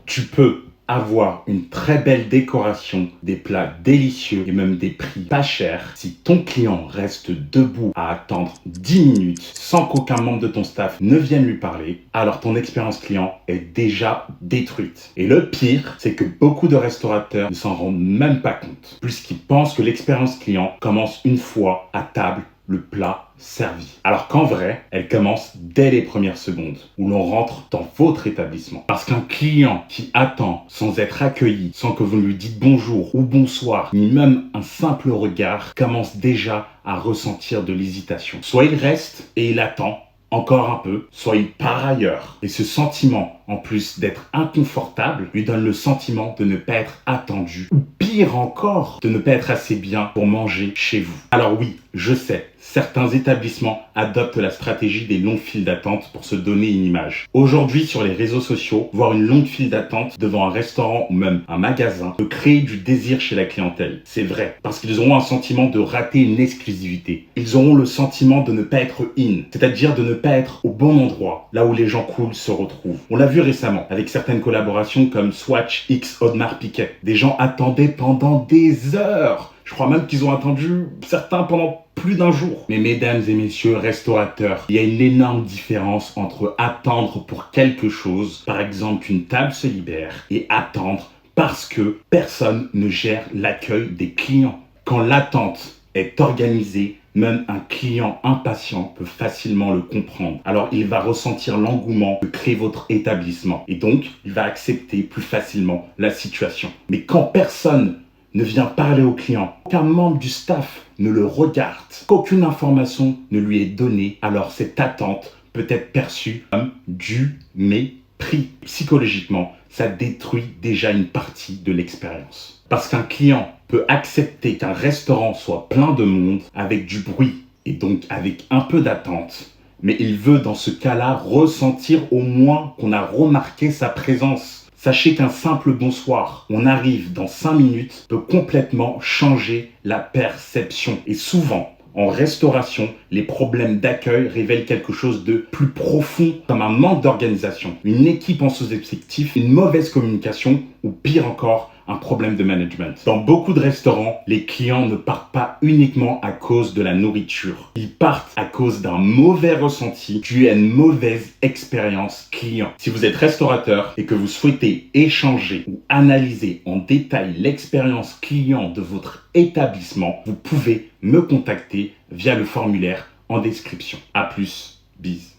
Tu peux avoir une très belle décoration, des plats délicieux et même des prix pas chers. Si ton client reste debout à attendre 10 minutes sans qu'aucun membre de ton staff ne vienne lui parler, alors ton expérience client est déjà détruite. Et le pire, c'est que beaucoup de restaurateurs ne s'en rendent même pas compte, puisqu'ils pensent que l'expérience client commence une fois à table le plat servi. Alors qu'en vrai, elle commence dès les premières secondes où l'on rentre dans votre établissement. Parce qu'un client qui attend sans être accueilli, sans que vous lui dites bonjour ou bonsoir, ni même un simple regard, commence déjà à ressentir de l'hésitation. Soit il reste et il attend encore un peu, soit il part ailleurs. Et ce sentiment, en plus d'être inconfortable, lui donne le sentiment de ne pas être attendu. Ou pire encore, de ne pas être assez bien pour manger chez vous. Alors oui, je sais, certains établissements adoptent la stratégie des longues files d'attente pour se donner une image. Aujourd'hui, sur les réseaux sociaux, voir une longue file d'attente devant un restaurant ou même un magasin peut créer du désir chez la clientèle. C'est vrai, parce qu'ils auront un sentiment de rater une exclusivité. Ils auront le sentiment de ne pas être in, c'est-à-dire de ne pas être au bon endroit, là où les gens cool se retrouvent. On l'a vu récemment, avec certaines collaborations comme Swatch x Audemars Piguet. Des gens attendaient pendant des heures. Je crois même qu'ils ont attendu certains pendant plus d'un jour. Mais mesdames et messieurs restaurateurs, il y a une énorme différence entre attendre pour quelque chose, par exemple qu'une table se libère, et attendre parce que personne ne gère l'accueil des clients. Quand l'attente est organisée, même un client impatient peut facilement le comprendre. Alors il va ressentir l'engouement que crée votre établissement et donc il va accepter plus facilement la situation. Mais quand personne ne vient parler au client, qu'un membre du staff ne le regarde, qu'aucune information ne lui est donnée, alors cette attente peut être perçue comme du mépris. Psychologiquement, ça détruit déjà une partie de l'expérience. Parce qu'un client peut accepter qu'un restaurant soit plein de monde avec du bruit et donc avec un peu d'attente, mais il veut dans ce cas-là ressentir au moins qu'on a remarqué sa présence. Sachez qu'un simple bonsoir, on arrive dans 5 minutes, peut complètement changer la perception. Et souvent, en restauration, les problèmes d'accueil révèlent quelque chose de plus profond, comme un manque d'organisation, une équipe en sous-effectif, une mauvaise communication ou pire encore, un problème de management. Dans beaucoup de restaurants, les clients ne partent pas uniquement à cause de la nourriture. Ils partent à cause d'un mauvais ressenti dû à une mauvaise expérience client. Si vous êtes restaurateur et que vous souhaitez échanger ou analyser en détail l'expérience client de votre établissement, vous pouvez me contacter via le formulaire en description. A plus, bis.